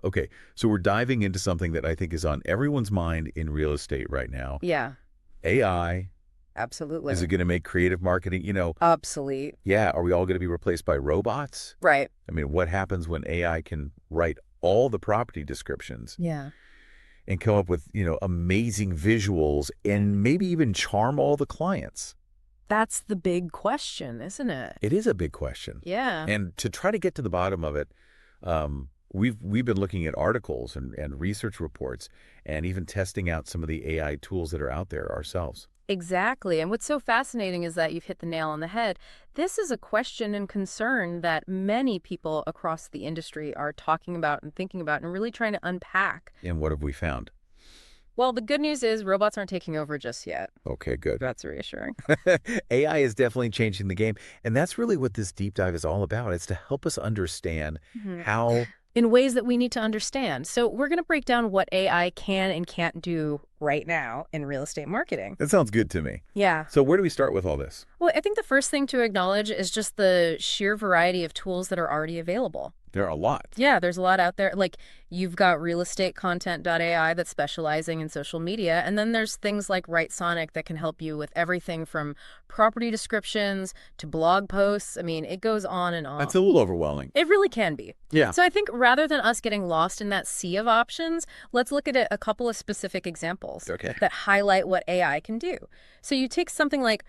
Okay, so we're diving into something that I think is on everyone's mind in real estate right now. Yeah, AI, is it absolutely. going to make creative marketing, Obsolete. yeah, are we all going to be replaced by robots? Right. I mean, what happens when AI can write all the property descriptions Yeah. and come up with, amazing visuals and maybe even charm all the clients? That's the big question, isn't it? It is a big question. Yeah. And to try to get to the bottom of it, we've been looking at articles and research reports and even testing out some of the AI tools that are out there ourselves. Exactly. And what's so fascinating is that you've hit the nail on the head. This is a question and concern that many people across the industry are talking about and thinking about and really trying to unpack. And what have we found? Well, the good news is robots aren't taking over just yet. Okay, good. That's reassuring. AI is definitely changing the game. And that's really what this deep dive is all about. It's to help us understand Mhm. how. In ways that we need to understand. So we're going to break down what AI can and can't do right now in real estate marketing. That sounds good to me. Yeah. So where do we start with all this? Well, I think the first thing to acknowledge is just the sheer variety of tools that are already available. There are a lot. Yeah, there's a lot out there. Like you've got realestatecontent.ai that's specializing in social media. And then there's things like WriteSonic that can help you with everything from property descriptions to blog posts. I mean, it goes on and on. That's a little overwhelming. It really can be. Yeah. So I think rather than us getting lost in that sea of options, let's look at a couple of specific examples Okay. that highlight what AI can do. So you take something like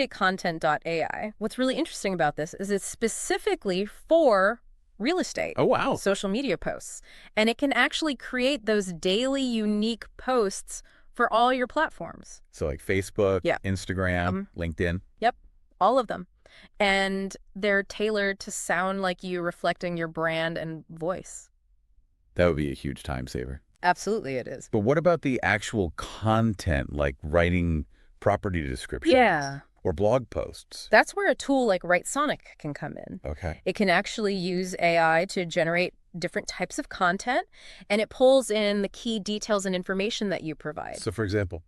realestatecontent.ai. What's really interesting about this is it's specifically for real estate. Oh, wow. Social media posts. And it can actually create those daily unique posts for all your platforms. So like Facebook, Yeah. Instagram, LinkedIn. Yep, all of them. And they're tailored to sound like you, reflecting your brand and voice. That would be a huge time saver. Absolutely it is. But what about the actual content, like writing property descriptions? Yeah. Or blog posts? That's where a tool like WriteSonic can come in. Okay. It can actually use AI to generate different types of content, and it pulls in the key details and information that you provide. So for example?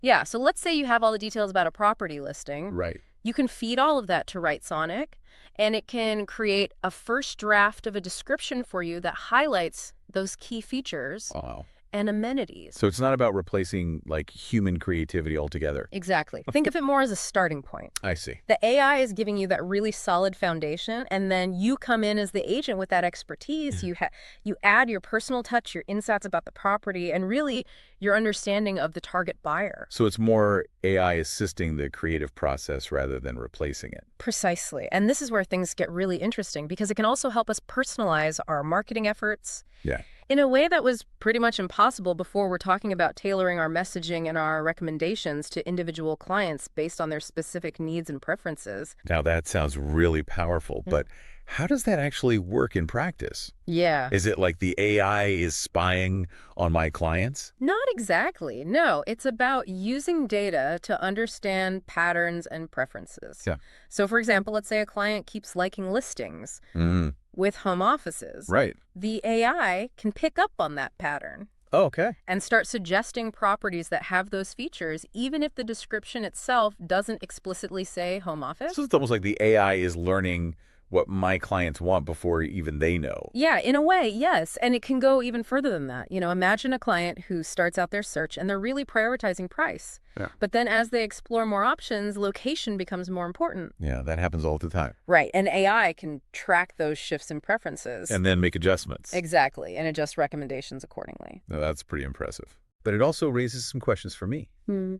Yeah, so let's say you have all the details about a property listing. Right. You can feed all of that to WriteSonic, and it can create a first draft of a description for you that highlights those key features Wow. and amenities. So it's not about replacing like human creativity altogether. Exactly. Think of it more as a starting point. I see. The AI is giving you that really solid foundation, and then you come in as the agent with that expertise. You add your personal touch, your insights about the property, and really your understanding of the target buyer. So it's more AI assisting the creative process rather than replacing it. Precisely. And this is where things get really interesting because it can also help us personalize our marketing efforts. Yeah. In a way that was pretty much impossible before. We're talking about tailoring our messaging and our recommendations to individual clients based on their specific needs and preferences. Now that sounds really powerful, but how does that actually work in practice? Yeah. Is it like the AI is spying on my clients? Not exactly. No, it's about using data to understand patterns and preferences. Yeah. So, for example, let's say a client keeps liking listings Mm, with home offices. right. The AI can pick up on that pattern Oh, okay. and start suggesting properties that have those features, even if the description itself doesn't explicitly say home office. So it's almost like the AI is learning what my clients want before even they know. Yeah, in a way, yes. And it can go even further than that. Imagine a client who starts out their search and they're really prioritizing price. Yeah. But then as they explore more options, location becomes more important. Yeah, that happens all the time. Right. And AI can track those shifts in preferences. And then make adjustments. Exactly. And adjust recommendations accordingly. Now, that's pretty impressive. But it also raises some questions for me. Hmm.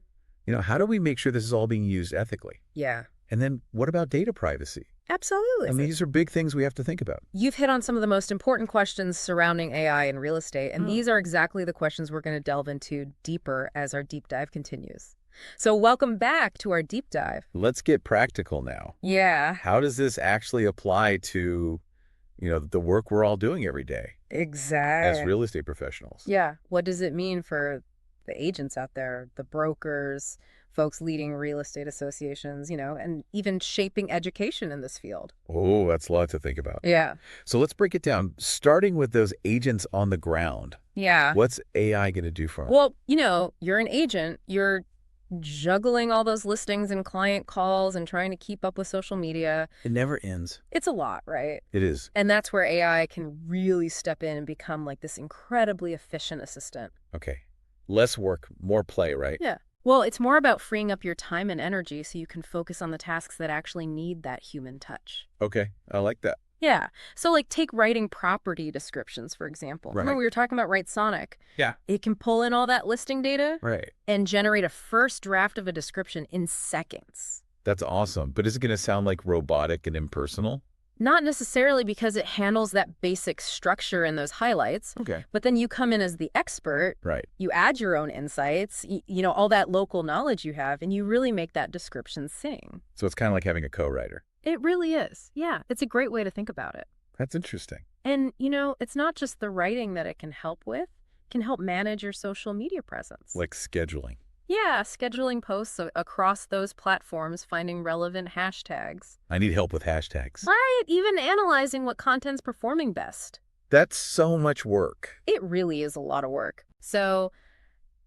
How do we make sure this is all being used ethically? Yeah. And then what about data privacy? Absolutely. I mean, these are big things we have to think about. You've hit on some of the most important questions surrounding AI in real estate, and these are exactly the questions we're going to delve into deeper as our deep dive continues. So welcome back to our deep dive. Let's get practical now. Yeah, How does this actually apply to, the work we're all doing every day exactly. as real estate professionals? Yeah, what does it mean for the agents out there, the brokers, folks leading real estate associations, and even shaping education in this field? Oh, that's a lot to think about. Yeah. So let's break it down, starting with those agents on the ground. Yeah. What's AI going to do for them? Well, you're an agent. You're juggling all those listings and client calls and trying to keep up with social media. It never ends. It's a lot, right? It is. And that's where AI can really step in and become like this incredibly efficient assistant. Okay. Less work, more play, right? Yeah. Well, it's more about freeing up your time and energy so you can focus on the tasks that actually need that human touch. Okay. I like that. Yeah. So like take writing property descriptions, for example. Right. Remember we were talking about Write Sonic? Yeah. It can pull in all that listing data Right. and generate a first draft of a description in seconds. That's awesome. But is it going to sound like robotic and impersonal? Not necessarily, because it handles that basic structure and those highlights. Okay. But then you come in as the expert. Right. You add your own insights, you know, all that local knowledge you have, and you really make that description sing. So it's kind of like having a co-writer. It really is. Yeah, it's a great way to think about it. That's interesting. And, you know, it's not just the writing that it can help with. It can help manage your social media presence. Like scheduling. Yeah, scheduling posts across those platforms, finding relevant hashtags. I need help with hashtags. Right, even analyzing what content's performing best. That's so much work. It really is a lot of work. So,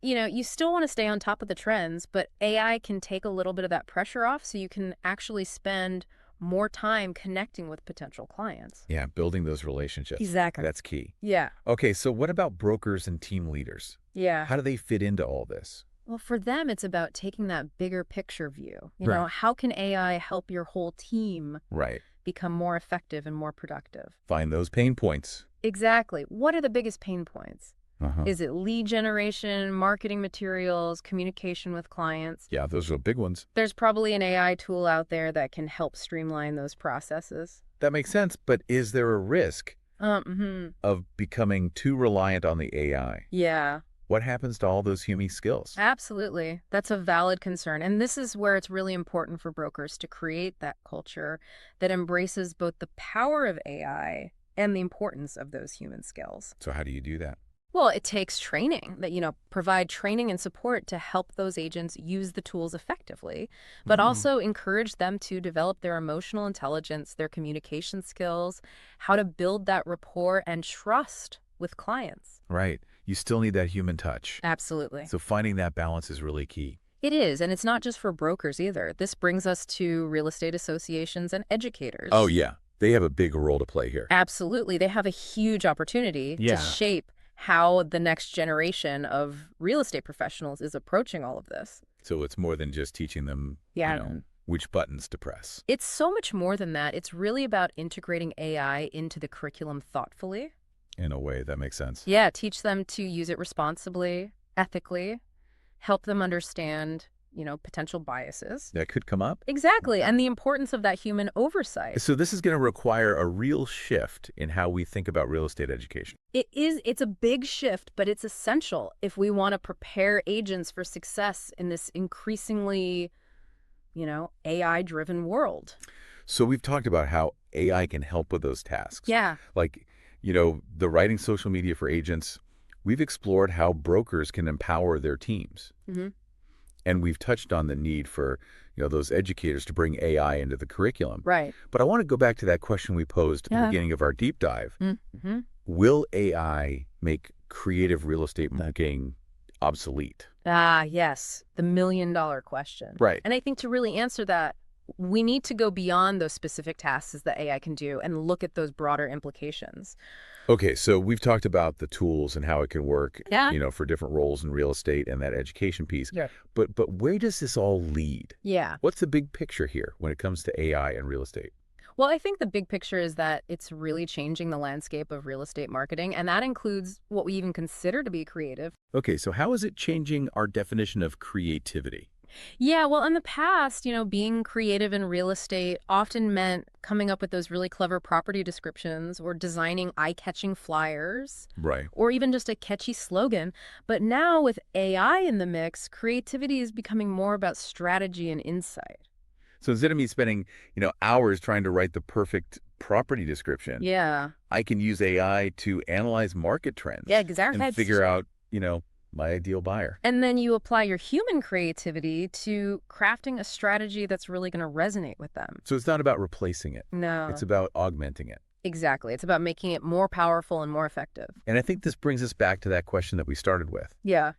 you know, you still want to stay on top of the trends, but AI can take a little bit of that pressure off so you can actually spend more time connecting with potential clients. Yeah, building those relationships. Exactly. That's key. Yeah. Okay, so what about brokers and team leaders? Yeah. How do they fit into all this? Well, for them, it's about taking that bigger picture view. You Right. know, how can AI help your whole team Right. become more effective and more productive? Find those pain points. Exactly. What are the biggest pain points? Uh-huh. Is it lead generation, marketing materials, communication with clients? Yeah, those are big ones. There's probably an AI tool out there that can help streamline those processes. That makes sense, but is there a risk of becoming too reliant on the AI? Yeah, What happens to all those human skills? absolutely. That's a valid concern. And this is where it's really important for brokers to create that culture that embraces both the power of AI and the importance of those human skills. So how do you do that? Well, it takes training that, you know, provide training and support to help those agents use the tools effectively, but also encourage them to develop their emotional intelligence, their communication skills, how to build that rapport and trust with clients. Right. You still need that human touch. Absolutely. So finding that balance is really key. It is, and it's not just for brokers either. This brings us to real estate associations and educators. Oh, yeah. They have a big role to play here. Absolutely. They have a huge opportunity Yeah. to shape how the next generation of real estate professionals is approaching all of this. So it's more than just teaching them, which buttons to press. It's so much more than that. It's really about integrating AI into the curriculum thoughtfully. In a way, that makes sense. Yeah, teach them to use it responsibly, ethically, help them understand, you know, potential biases. That could come up. Exactly, and the importance of that human oversight. So this is going to require a real shift in how we think about real estate education. It's a big shift, but it's essential if we want to prepare agents for success in this increasingly, you know, AI-driven world. So we've talked about how AI can help with those tasks. Yeah. Like, the writing social media for agents. We've explored how brokers can empower their teams. Mm-hmm. And we've touched on the need for, those educators to bring AI into the curriculum. Right. But I want to go back to that question we posed at the beginning of our deep dive. Mm-hmm. Will AI make creative real estate marketing obsolete? Ah, yes. The million-dollar question. Right. And I think to really answer that, we need to go beyond those specific tasks that AI can do and look at those broader implications. Okay, so we've talked about the tools and how it can work, Yeah. For different roles in real estate and that education piece. Yeah. But where does this all lead? Yeah. What's the big picture here when it comes to AI and real estate? Well, I think the big picture is that it's really changing the landscape of real estate marketing, and that includes what we even consider to be creative. Okay, so how is it changing our definition of creativity? Yeah, well, in the past, being creative in real estate often meant coming up with those really clever property descriptions or designing eye-catching flyers Right. or even just a catchy slogan. But now with AI in the mix, creativity is becoming more about strategy and insight. So instead of me spending, hours trying to write the perfect property description, Yeah. I can use AI to analyze market trends Yeah, exactly. and figure out, my ideal buyer. And then you apply your human creativity to crafting a strategy that's really going to resonate with them. So it's not about replacing it. No. It's about augmenting it. Exactly. It's about making it more powerful and more effective. And I think this brings us back to that question that we started with. Yeah.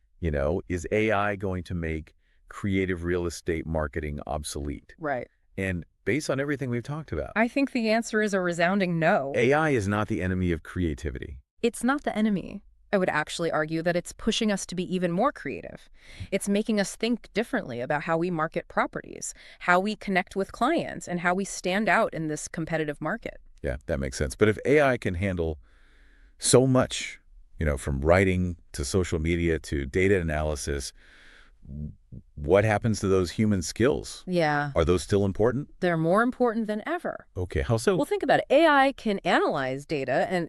Is AI going to make creative real estate marketing obsolete? Right. And based on everything we've talked about, I think the answer is a resounding no. AI is not the enemy of creativity. It's not the enemy. I would actually argue that it's pushing us to be even more creative. It's making us think differently about how we market properties, how we connect with clients, and how we stand out in this competitive market. Yeah, that makes sense. But if AI can handle so much, from writing to social media to data analysis, what happens to those human skills? Yeah, Are those still important? they're more important than ever. Okay, how so? Well, think about it. AI can analyze data and,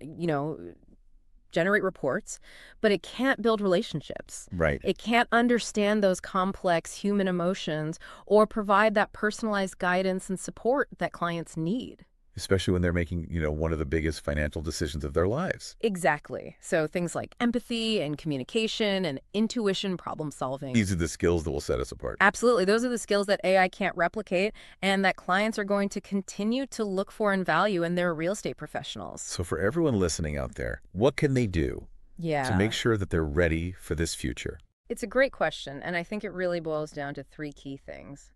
generate reports, but it can't build relationships. Right. It can't understand those complex human emotions or provide that personalized guidance and support that clients need. Especially when they're making, one of the biggest financial decisions of their lives. Exactly. So things like empathy and communication and intuition problem solving. These are the skills that will set us apart. Absolutely. Those are the skills that AI can't replicate and that clients are going to continue to look for and value in their real estate professionals. So for everyone listening out there, what can they do to Yeah. make sure that they're ready for this future? It's a great question, and I think it really boils down to three key things: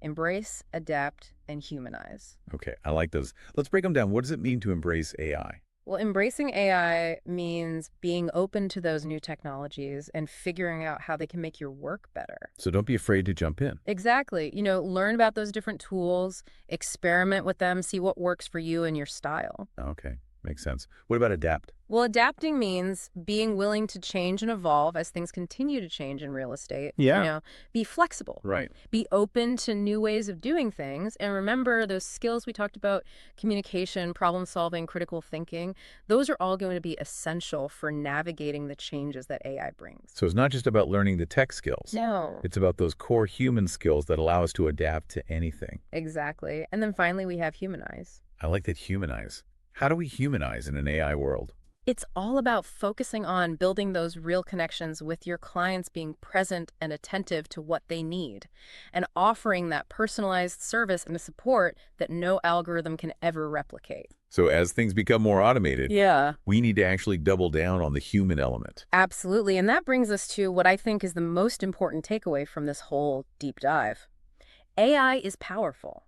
embrace, adapt, and humanize. Okay, I like those. Let's break them down. What does it mean to embrace AI? Well, embracing AI means being open to those new technologies and figuring out how they can make your work better. So don't be afraid to jump in. Exactly. Learn about those different tools, experiment with them, see what works for you and your style. Okay, makes sense. What about adapt? Well, adapting means being willing to change and evolve as things continue to change in real estate. Yeah. Be flexible. Right. Be open to new ways of doing things. And remember those skills we talked about: communication, problem solving, critical thinking. Those are all going to be essential for navigating the changes that AI brings. So it's not just about learning the tech skills. No. It's about those core human skills that allow us to adapt to anything. Exactly. And then finally, we have humanize. I like that, humanize. How do we humanize in an AI world? It's all about focusing on building those real connections with your clients, being present and attentive to what they need, and offering that personalized service and support that no algorithm can ever replicate. So as things become more automated, Yeah, we need to actually double down on the human element. absolutely. And that brings us to what I think is the most important takeaway from this whole deep dive. AI is powerful,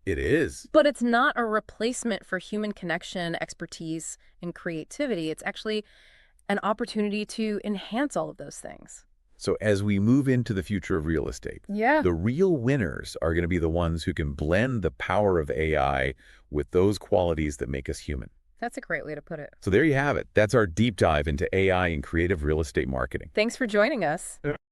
It is. but it's not a replacement for human connection, expertise, and creativity. It's actually an opportunity to enhance all of those things. So as we move into the future of real estate, Yeah. the real winners are going to be the ones who can blend the power of AI with those qualities that make us human. That's a great way to put it. So there you have it. That's our deep dive into AI and creative real estate marketing. Thanks for joining us.